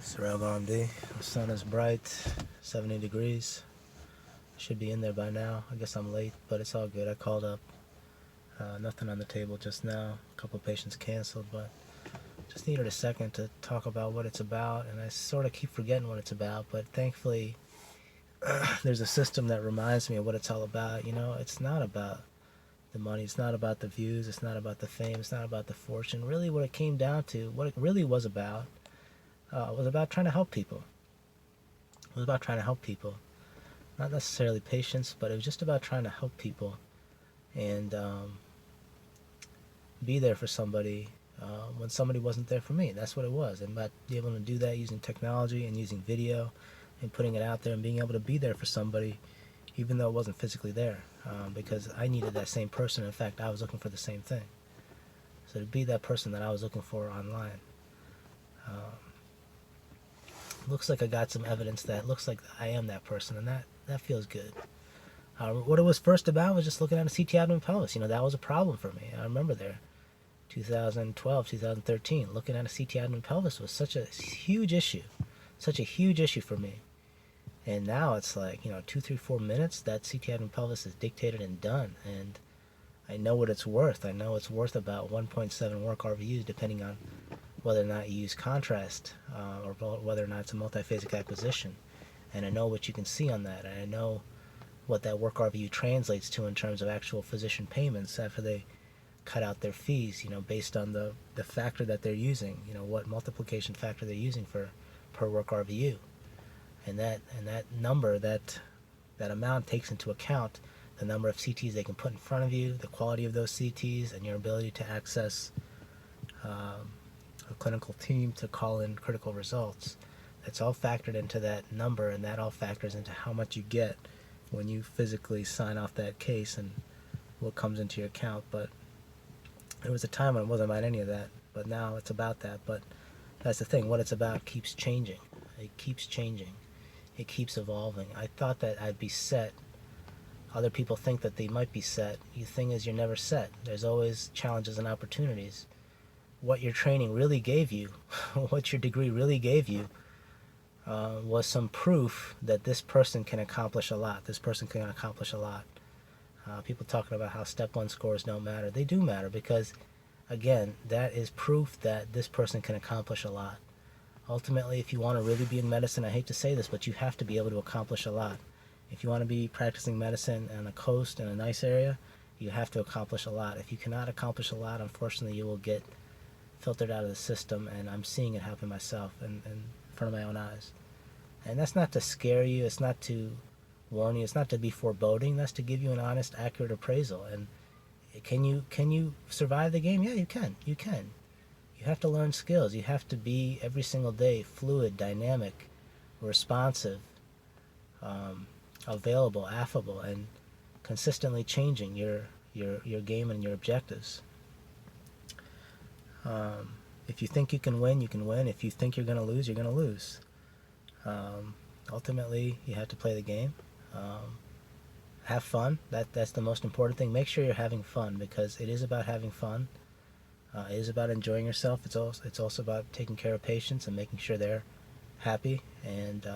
Sorrel MD. The sun is bright, 70 degrees. Should be in there by now. I guess I'm late, but it's all good. I called up. Nothing on the table just now. A couple patients canceled, but just needed a second to talk about what it's about. And I sort of keep forgetting what it's about, but thankfully there's a system that reminds me of what it's all about. You know, it's not about the money. It's not about the views. It's not about the fame. It's not about the fortune. Really, what it came down to, what it really was about trying to help people. It was about trying to help people. Not necessarily patients, but it was just about trying to help people and be there for somebody when somebody wasn't there for me. That's what it was. And about being able to do that using technology and using video and putting it out there and being able to be there for somebody even though it wasn't physically there, because I needed that same person. In fact, I was looking for the same thing. So to be that person that I was looking for online. Looks like I got some evidence that looks like I am that person, and that feels good. What it was first about was just looking at a CT abdomen pelvis. You know, that was a problem for me. I remember there, 2012, 2013, looking at a CT abdomen pelvis was such a huge issue for me. And now it's like, 2, 3, 4 minutes, that CT abdomen pelvis is dictated and done. And I know what it's worth. I know it's worth about 1.7 work RVUs, depending on whether or not you use contrast, or whether or not it's a multiphasic acquisition. And I know what you can see on that. And I know what that work RVU translates to in terms of actual physician payments after they cut out their fees, based on the factor that they're using, what multiplication factor they're using per work RVU. And that number, that amount takes into account the number of CTs they can put in front of you, the quality of those CTs, and your ability to access a clinical team to call in critical results. That's all factored into that number, and that all factors into how much you get when you physically sign off that case and what comes into your account. But there was a time when it wasn't about any of that, but now it's about that. But that's the thing, what it's about keeps changing. It keeps changing. It keeps evolving. I thought that I'd be set. Other people think that they might be set. The thing is, you're never set. There's always challenges and opportunities. What your training really gave you, what your degree really gave you, was some proof that this person can accomplish a lot. This person can accomplish a lot. People talking about how step 1 scores don't matter. They do matter because, again, that is proof that this person can accomplish a lot. Ultimately, if you want to really be in medicine, I hate to say this, but you have to be able to accomplish a lot. If you want to be practicing medicine on the coast in a nice area, you have to accomplish a lot. If you cannot accomplish a lot, unfortunately, you will get filtered out of the system, and I'm seeing it happen myself in front of my own eyes. And that's not to scare you, it's not to warn you, it's not to be foreboding, that's to give you an honest, accurate appraisal. And can you survive the game? Yeah, you can. You have to learn skills. You have to be every single day fluid, dynamic, responsive, available, affable, and consistently changing your game and your objectives. If you think you can win, you can win. If you think you're going to lose, you're going to lose. Ultimately, you have to play the game. Have fun. That's the most important thing. Make sure you're having fun, because it is about having fun. It is about enjoying yourself. It's also about taking care of patients and making sure they're happy, and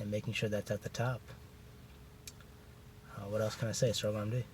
making sure that's at the top. What else can I say? Sorrel MD.